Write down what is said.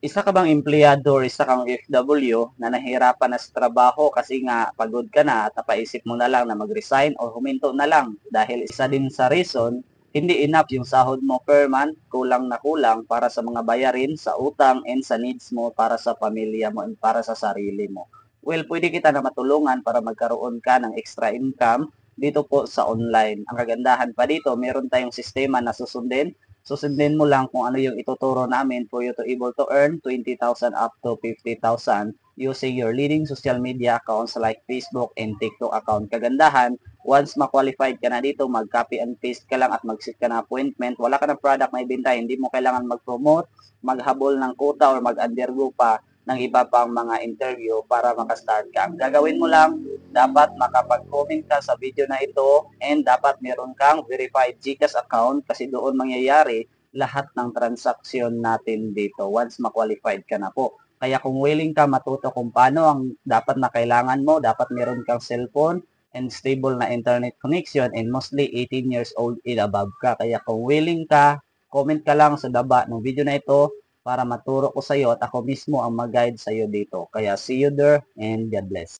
Isa ka bang empleyado or isa kang OFW na nahihirapan na sa trabaho kasi nga pagod ka na at napaisip mo na lang na mag-resign o huminto na lang dahil isa din sa reason, hindi enough yung sahod mo per month, kulang na kulang para sa mga bayarin, sa utang, and sa needs mo para sa pamilya mo and para sa sarili mo. Well, pwede kita na matulungan para magkaroon ka ng extra income dito po sa online. Ang kagandahan pa dito, meron tayong sistema na susundin mo lang kung ano yung ituturo namin for you to able to earn 20,000 up to 50,000 using your leading social media accounts like Facebook and TikTok account. Kagandahan, once ma-qualified ka na dito, mag-copy and paste ka lang at mag-set ka na appointment. Wala ka ng product na ibenta, hindi mo kailangan mag-promote, maghabol ng quota or mag-undergo pa ng iba pang mga interview para makastart ka. Ang gagawin mo lang, dapat makapag-comment ka sa video na ito and dapat meron kang verified GCash account kasi doon mangyayari lahat ng transaksyon natin dito once ma-qualified ka na po. Kaya kung willing ka matuto kung paano ang dapat na kailangan mo, dapat meron kang cellphone and stable na internet connection and mostly 18 years old and above ka. Kaya kung willing ka, comment ka lang sa baba ng video na ito para maturo ko sa iyo at ako mismo ang mag-guide sa iyo dito. Kaya see you there and God bless.